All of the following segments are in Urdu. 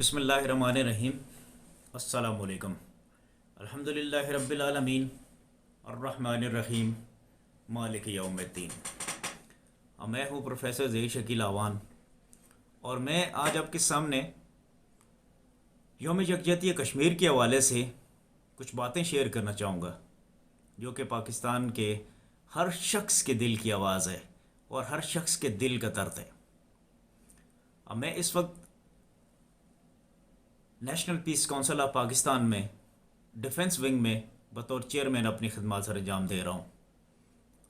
بسم اللہ الرحمن الرحیم۔ السلام علیکم۔ الحمدللہ رب العالمین الرحمن الرحیم مالک یوم الدین۔ میں ہوں پروفیسر ذہی شکیل اعوان اور میں آج آپ کے سامنے یوم یکجہتی کشمیر کے حوالے سے کچھ باتیں شیئر کرنا چاہوں گا جو کہ پاکستان کے ہر شخص کے دل کی آواز ہے اور ہر شخص کے دل کا درد ہے۔ میں اس وقت national peace council of Pakistan میں ڈیفنس ونگ میں بطور چیئرمین اپنی خدمات سر انجام دے رہا ہوں،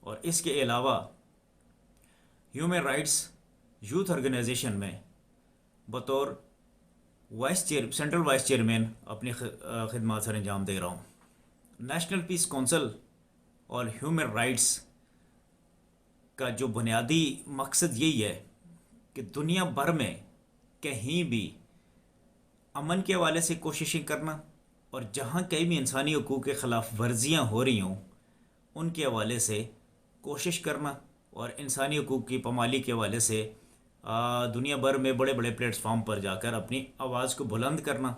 اور اس کے علاوہ ہیومن رائٹس یوتھ آرگنائزیشن میں بطور سینٹرل وائس چیئرمین اپنی خدمات سر انجام دے رہا ہوں۔ نیشنل پیس کونسل اور ہیومن رائٹس کا جو بنیادی مقصد یہی ہے کہ دنیا بھر میں کہیں بھی امن کے حوالے سے کوششیں کرنا، اور جہاں کہیں بھی انسانی حقوق کے خلاف ورزیاں ہو رہی ہوں ان کے حوالے سے کوشش کرنا، اور انسانی حقوق کی پامالی کے حوالے سے دنیا بھر میں بڑے بڑے پلیٹ فارم پر جا کر اپنی آواز کو بلند کرنا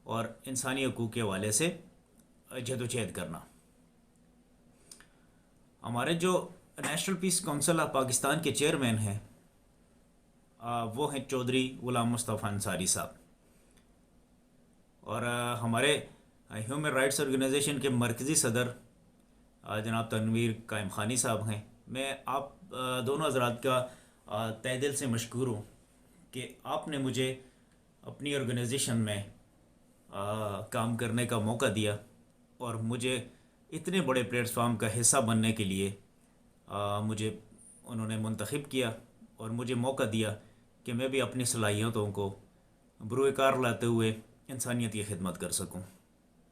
اور انسانی حقوق کے حوالے سے جدوجہد کرنا۔ ہمارے جو national peace council of Pakistan کے چیئرمین ہیں وہ ہیں چودھری غلام مصطفیٰ انصاری صاحب، اور ہمارے ہیومن رائٹس آرگنائزیشن کے مرکزی صدر جناب تنویر قائم خانی صاحب ہیں۔ میں آپ دونوں حضرات کا تہ دل سے مشکور ہوں کہ آپ نے مجھے اپنی آرگنائزیشن میں کام کرنے کا موقع دیا اور مجھے اتنے بڑے پلیٹ فارم کا حصہ بننے کے لیے مجھے انہوں نے منتخب کیا اور مجھے موقع دیا کہ میں بھی اپنی صلاحیتوں کو بروئے کار لاتے ہوئے انسانیت کی خدمت کر سکوں۔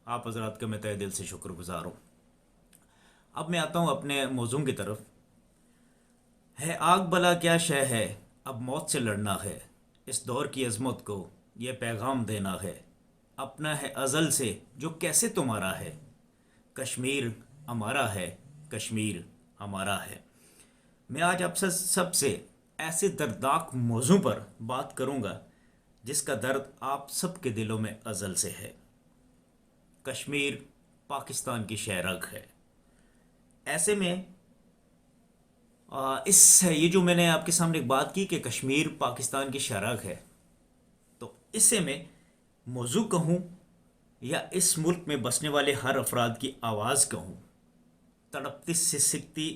آپ حضرات کا میں تہ دل سے شکر گزار ہوں۔ اب میں آتا ہوں اپنے موضوع کی طرف۔ ہے آگ بلا کیا شے ہے، اب موت سے لڑنا ہے، اس دور کی عظمت کو یہ پیغام دینا ہے، اپنا ہے ازل سے جو کیسے تمہارا ہے، کشمیر ہمارا ہے، کشمیر ہمارا ہے۔ میں آج آپ سب سے ایسے دردناک موضوع پر بات کروں گا جس کا درد آپ سب کے دلوں میں ازل سے ہے۔ کشمیر پاکستان کی شہرگ ہے۔ ایسے میں یہ جو میں نے آپ کے سامنے ایک بات کی کہ کشمیر پاکستان کی شہرگ ہے، تو اس سے میں موضوع کہوں یا اس ملک میں بسنے والے ہر افراد کی آواز کہوں، تڑپتی سسکتی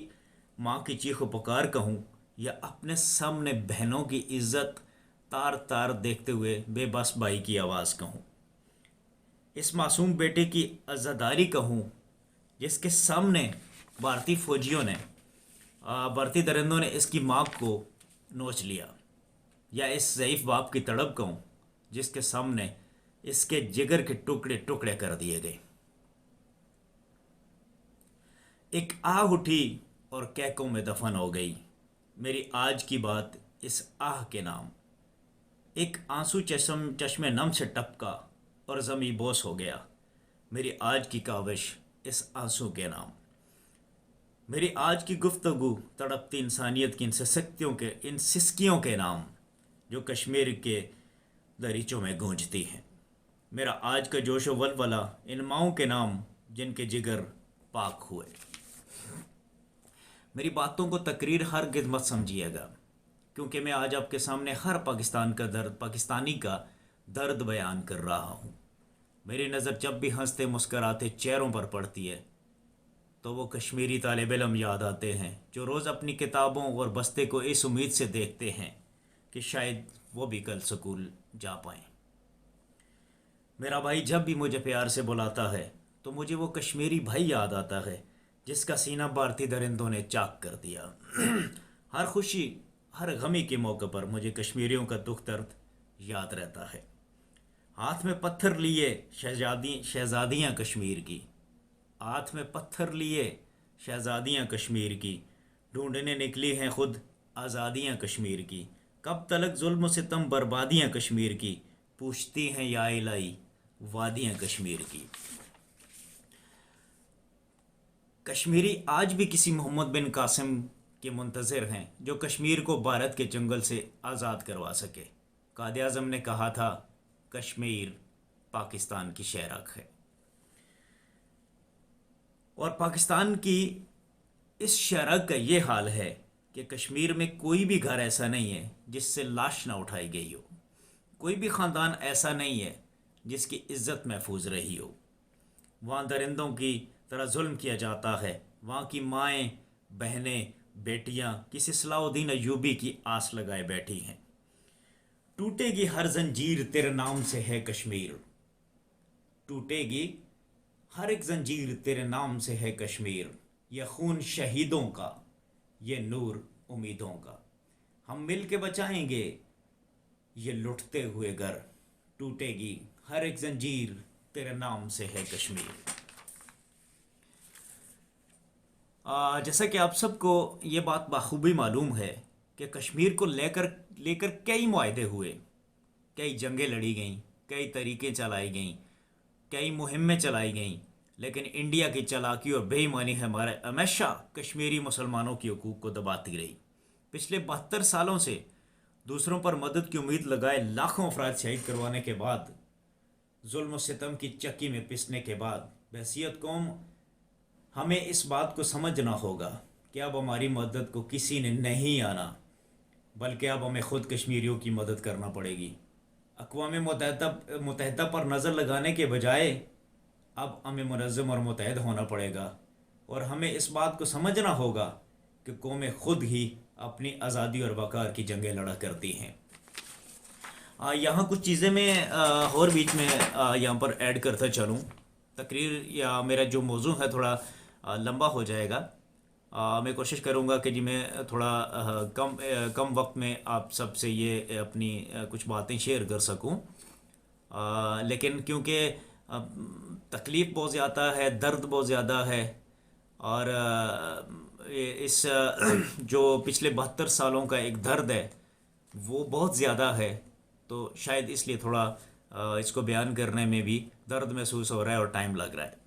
ماں کی چیخ و پکار کہوں، یا اپنے سامنے بہنوں کی عزت تار تار دیکھتے ہوئے بے بس بھائی کی آواز کہوں، اس معصوم بیٹے کی عزاداری کہوں جس کے سامنے بھارتی فوجیوں نے بھارتی درندوں نے اس کی ماں کو نوچ لیا، یا اس ضعیف باپ کی تڑپ کہوں جس کے سامنے اس کے جگر کے ٹکڑے ٹکڑے کر دیے گئے۔ ایک آہ اٹھی اور کہکوں میں دفن ہو گئی، میری آج کی بات اس آہ کے نام، ایک آنسو چشم نم سے ٹپکا اور زمیں بوس ہو گیا، میری آج کی کاوش اس آنسو کے نام، میری آج کی گفتگو تڑپتی انسانیت کی ان سسکیوں کے نام جو کشمیر کے دریچوں میں گونجتی ہیں، میرا آج کا جوش و ولولہ ان ماؤں کے نام جن کے جگر پاک ہوئے۔ میری باتوں کو تقریر ہرگز مت سمجھیے گا، کیونکہ میں آج آپ کے سامنے ہر پاکستانی کا درد بیان کر رہا ہوں۔ میری نظر جب بھی ہنستے مسکراتے چہروں پر پڑتی ہے تو وہ کشمیری طالب علم یاد آتے ہیں جو روز اپنی کتابوں اور بستے کو اس امید سے دیکھتے ہیں کہ شاید وہ بھی کل سکول جا پائیں۔ میرا بھائی جب بھی مجھے پیار سے بلاتا ہے تو مجھے وہ کشمیری بھائی یاد آتا ہے جس کا سینہ بھارتی درندوں نے چاک کر دیا۔ ہر خوشی ہر غمی کے موقع پر مجھے کشمیریوں کا دکھ درد یاد رہتا ہے۔ ہاتھ میں پتھر لیے شہزادیاں کشمیر کی، ہاتھ میں پتھر لیے شہزادیاں کشمیر کی، ڈھونڈنے نکلی ہیں خود آزادیاں کشمیر کی، کب تلک ظلم و ستم بربادیاں کشمیر کی، پوچھتی ہیں یا الہی وادیاں کشمیر کی۔ کشمیری آج بھی کسی محمد بن قاسم کے منتظر ہیں جو کشمیر کو بھارت کے جنگل سے آزاد کروا سکے۔ قائد اعظم نے کہا تھا کشمیر پاکستان کی شہرک ہے، اور پاکستان کی اس شہرک کا یہ حال ہے کہ کشمیر میں کوئی بھی گھر ایسا نہیں ہے جس سے لاش نہ اٹھائی گئی ہو، کوئی بھی خاندان ایسا نہیں ہے جس کی عزت محفوظ رہی ہو۔ وہاں درندوں کی طرح ظلم کیا جاتا ہے، وہاں کی مائیں، بہنیں، بیٹیاں کسی صلاح الدین ایوبی کی آس لگائے بیٹھی ہیں۔ ٹوٹے گی ہر زنجیر تیرے نام سے ہے کشمیر، ٹوٹے گی ہر ایک زنجیر تیرے نام سے ہے کشمیر، یہ خون شہیدوں کا، یہ نور امیدوں کا، ہم مل کے بچائیں گے یہ لٹتے ہوئے گھر، ٹوٹے گی ہر ایک زنجیر تیرے نام سے ہے کشمیر۔ جیسا کہ آپ سب کو یہ بات بخوبی معلوم ہے کہ کشمیر کو لے کر کئی معاہدے ہوئے، کئی جنگیں لڑی گئیں، کئی طریقیں چلائی گئیں، کئی مہمیں چلائی گئیں، لیکن انڈیا کی چالاکی اور بے ایمانی ہمارے ہمیشہ کشمیری مسلمانوں کی حقوق کو دباتی رہی۔ پچھلے 72 سالوں سے دوسروں پر مدد کی امید لگائے لاکھوں افراد شہید کروانے کے بعد، ظلم و ستم کی چکی میں پسنے کے بعد، بحیثیت قوم ہمیں اس بات کو سمجھنا ہوگا کہ اب ہماری مدد کو کسی نے نہیں آنا، بلکہ اب ہمیں خود کشمیریوں کی مدد کرنا پڑے گی۔ اقوام متحدہ پر نظر لگانے کے بجائے اب ہمیں منظم اور متحد ہونا پڑے گا، اور ہمیں اس بات کو سمجھنا ہوگا کہ قومیں خود ہی اپنی آزادی اور وقار کی جنگیں لڑا کرتی ہیں۔ یہاں کچھ چیزیں میں اور بیچ میں یہاں پر ایڈ کرتا چلوں۔ تقریر یا میرا جو موضوع ہے تھوڑا لمبا ہو جائے گا، میں کوشش کروں گا کہ جی میں تھوڑا کم وقت میں آپ سب سے یہ اپنی کچھ باتیں شیئر کر سکوں، لیکن کیونکہ تکلیف بہت زیادہ ہے، درد بہت زیادہ ہے، اور اس جو پچھلے 72 سالوں کا ایک درد ہے وہ بہت زیادہ ہے، تو شاید اس لیے تھوڑا اس کو بیان کرنے میں بھی درد محسوس ہو رہا ہے اور ٹائم لگ رہا ہے۔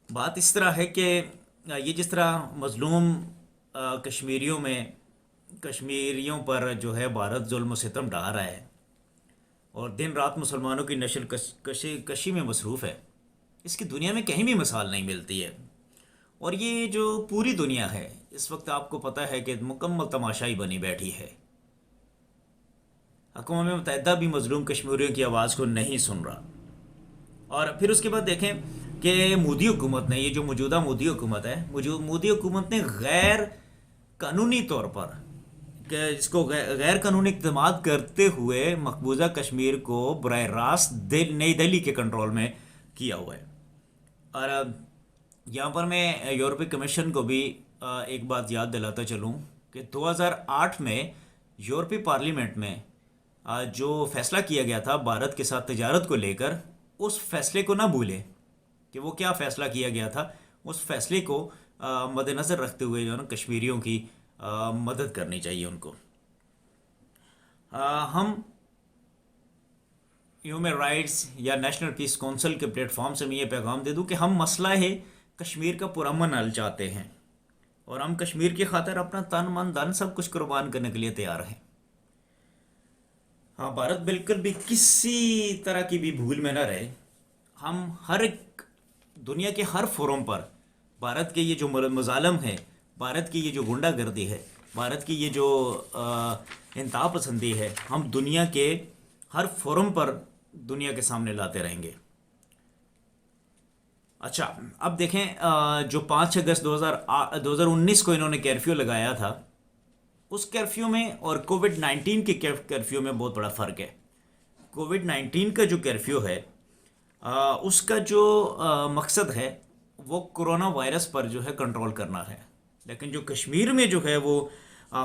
بات اس طرح ہے کہ یہ جس طرح مظلوم کشمیریوں پر جو ہے بھارت ظلم و ستم ڈھا رہا ہے اور دن رات مسلمانوں کی نسل کشی میں مصروف ہے، اس کی دنیا میں کہیں بھی مثال نہیں ملتی ہے۔ اور یہ جو پوری دنیا ہے اس وقت آپ کو پتہ ہے کہ مکمل تماشائی بنی بیٹھی ہے۔ اقوام متحدہ بھی مظلوم کشمیریوں کی آواز کو نہیں سن رہا۔ اور پھر اس کے بعد دیکھیں کہ مودی حکومت نے، یہ جو موجودہ مودی حکومت ہے، مودی حکومت نے غیر قانونی طور پر اس کو غیر قانونی اقدامات کرتے ہوئے مقبوضہ کشمیر کو براہ راست نئی دہلی کے کنٹرول میں کیا ہوا ہے۔ اور یہاں پر میں یورپی کمیشن کو بھی ایک بات یاد دلاتا چلوں کہ 2008 میں یورپی پارلیمنٹ میں جو فیصلہ کیا گیا تھا بھارت کے ساتھ تجارت کو لے کر، اس فیصلے کو نہ بھولیں کہ وہ کیا فیصلہ کیا گیا تھا۔ اس فیصلے کو مد نظر رکھتے ہوئے جو ہے نا کشمیریوں کی مدد کرنی چاہیے ان کو۔ ہم ہیومن رائٹس یا نیشنل پیس کونسل کے پلیٹ فارم سے میں یہ پیغام دے دوں کہ ہم مسئلہ ہے کشمیر کا پرامن حل چاہتے ہیں، اور ہم کشمیر کی خاطر اپنا تن من دھن سب کچھ قربان کرنے کے لیے تیار ہیں۔ ہاں، بھارت بالکل بھی کسی طرح کی بھی بھول میں نہ رہے۔ ہم ہر ایک دنیا کے ہر فورم پر بھارت کے یہ جو مظالم ہے، بھارت کی یہ جو گنڈا گردی ہے، بھارت کی یہ جو انتہا پسندی ہے، ہم دنیا کے ہر فورم پر دنیا کے سامنے لاتے رہیں گے۔ اچھا، اب دیکھیں جو 5 اگست 2019 کو انہوں نے کرفیو لگایا تھا، اس کرفیو میں اور کووڈ 19 کے کرفیو میں بہت بڑا فرق ہے۔ کووڈ 19 کا جو کرفیو ہے اس کا جو مقصد ہے وہ کرونا وائرس پر جو ہے کنٹرول کرنا ہے، لیکن جو کشمیر میں جو ہے وہ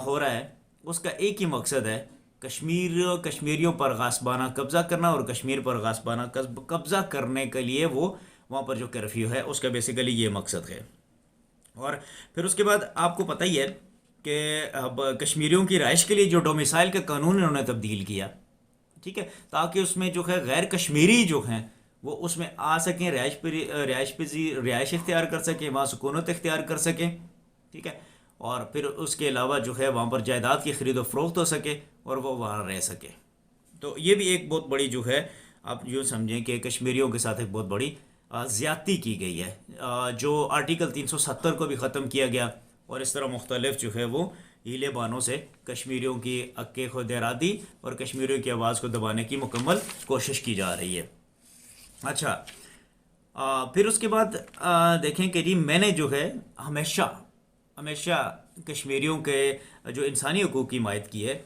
ہو رہا ہے اس کا ایک ہی مقصد ہے، کشمیریوں پر غاصبانہ قبضہ کرنا، اور کشمیر پر غاصبانہ قبضہ کرنے کے لیے وہ وہاں پر جو کرفیو ہے اس کا بیسیکلی یہ مقصد ہے۔ اور پھر اس کے بعد آپ کو پتہ ہی ہے کہ اب کشمیریوں کی رہائش کے لیے جو ڈومیسائل کا قانون انہوں نے تبدیل کیا، ٹھیک ہے، تاکہ اس میں جو ہے غیر کشمیری جو ہیں وہ اس میں آ سکیں، رہائش اختیار کر سکیں، وہاں سکونت اختیار کر سکیں، ٹھیک ہے، اور پھر اس کے علاوہ جو ہے وہاں پر جائیداد کی خرید و فروخت ہو سکے اور وہ وہاں رہ سکے۔ تو یہ بھی ایک بہت بڑی جو ہے، آپ یوں سمجھیں کہ کشمیریوں کے ساتھ ایک بہت بڑی زیادتی کی گئی ہے، جو آرٹیکل 370 کو بھی ختم کیا گیا، اور اس طرح مختلف جو ہے وہ ہیلے بانوں سے کشمیریوں کی حق خود ارادی اور کشمیریوں کی آواز کو دبانے کی مکمل کوشش کی جا رہی ہے۔ اچھا، پھر اس کے بعد دیکھیں کہ جی میں نے جو ہے ہمیشہ ہمیشہ کشمیریوں کے جو انسانی حقوق کی حمایت کی ہے،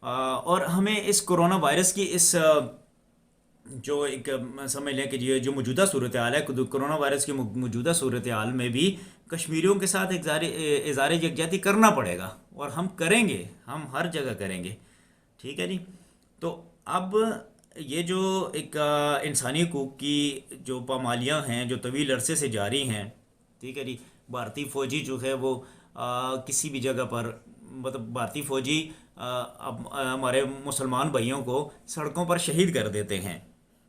اور ہمیں اس کرونا وائرس کی اس جو ایک سمجھ لیں کہ یہ جو موجودہ صورتحال ہے، کرونا وائرس کی موجودہ صورتحال میں بھی کشمیریوں کے ساتھ اظہار یکجہتی کرنا پڑے گا، اور ہم کریں گے، ہم ہر جگہ کریں گے، ٹھیک ہے جی۔ تو اب یہ جو ایک انسانی حقوق کی جو پامالیاں ہیں جو طویل عرصے سے جاری ہیں، ٹھیک ہے جی، بھارتی فوجی جو ہے وہ کسی بھی جگہ پر، مطلب بھارتی فوجی اب ہمارے مسلمان بھائیوں کو سڑکوں پر شہید کر دیتے ہیں،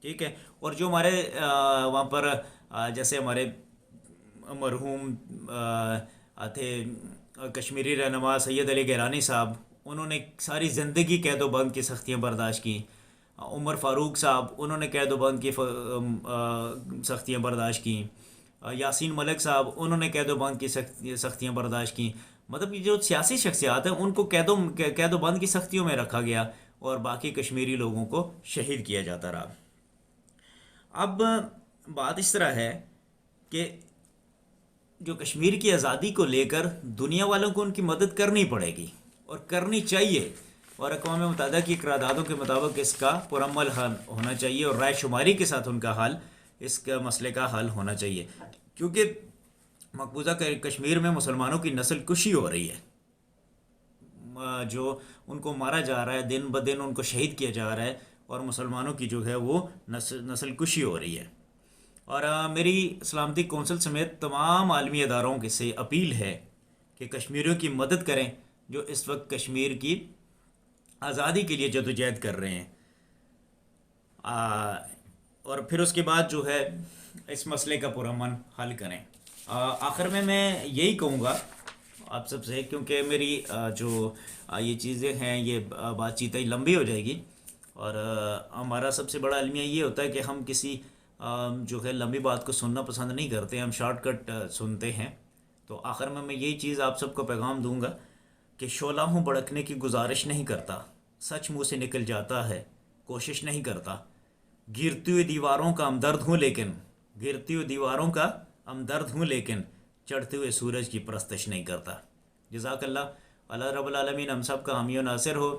ٹھیک ہے، اور جو ہمارے وہاں پر جیسے ہمارے مرحوم تھے کشمیری رہنما سید علی گیلانی صاحب، انہوں نے ساری زندگی قید و بند کی سختیاں برداشت کی۔ عمر فاروق صاحب، انہوں نے قید و بند کی سختیاں برداشت کی۔ یاسین ملک صاحب، انہوں نے قید و بند کی سختیاں برداشت کی۔ مطلب یہ جو سیاسی شخصیات ہیں ان کو قید و بند کی سختیوں میں رکھا گیا، اور باقی کشمیری لوگوں کو شہید کیا جاتا رہا۔ اب بات اس طرح ہے کہ جو کشمیر کی آزادی کو لے کر دنیا والوں کو ان کی مدد کرنی پڑے گی اور کرنی چاہیے، اور اقوام متحدہ کی قراردادوں کے مطابق اس کا پرعمل حل ہونا چاہیے، اور رائے شماری کے ساتھ ان کا حل، اس کا مسئلے کا حل ہونا چاہیے، کیونکہ مقبوضہ کشمیر میں مسلمانوں کی نسل کشی ہو رہی ہے، جو ان کو مارا جا رہا ہے، دن بدن ان کو شہید کیا جا رہا ہے، اور مسلمانوں کی جو ہے وہ نسل کشی ہو رہی ہے۔ اور میری سلامتی کونسل سمیت تمام عالمی اداروں کے سے اپیل ہے کہ کشمیریوں کی مدد کریں جو اس وقت کشمیر کی آزادی کے لیے جدوجہد کر رہے ہیں، اور پھر اس کے بعد جو ہے اس مسئلے کا پرامن حل کریں۔ آخر میں یہی کہوں گا آپ سب سے، کیونکہ میری جو یہ چیزیں ہیں یہ بات چیت لمبی ہو جائے گی، اور ہمارا سب سے بڑا المیہ یہ ہوتا ہے کہ ہم کسی جو ہے لمبی بات کو سننا پسند نہیں کرتے، ہم شارٹ کٹ سنتے ہیں۔ تو آخر میں یہی چیز آپ سب کو پیغام دوں گا کہ شعلہ ہوں بھڑکنے کی گزارش نہیں کرتا، سچ منہ سے نکل جاتا ہے کوشش نہیں کرتا، گرتی ہوئی دیواروں کا ہمدرد ہوں لیکن گرتی ہوئی دیواروں کا ہمدرد ہوں لیکن چڑھتے ہوئے سورج کی پرستش نہیں کرتا۔ جزاک اللہ۔ اللہ رب العالمین ہم سب کا حامی و ناصر ہو،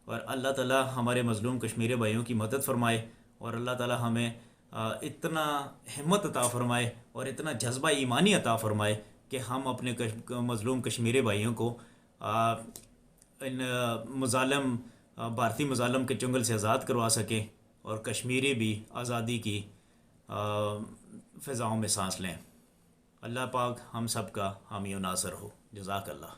اور اللہ تعالی ہمارے مظلوم کشمیری بھائیوں کی مدد فرمائے، اور اللہ تعالی ہمیں اتنا ہمت عطا فرمائے اور اتنا جذبہ ایمانی عطا فرمائے کہ ہم اپنے مظلوم کشمیری بھائیوں کو ان مظالم بھارتی مظالم کے چنگل سے آزاد کروا سکیں، اور کشمیری بھی آزادی کی فضاؤں میں سانس لیں۔ اللہ پاک ہم سب کا حامی و ناصر ہو۔ جزاک اللہ۔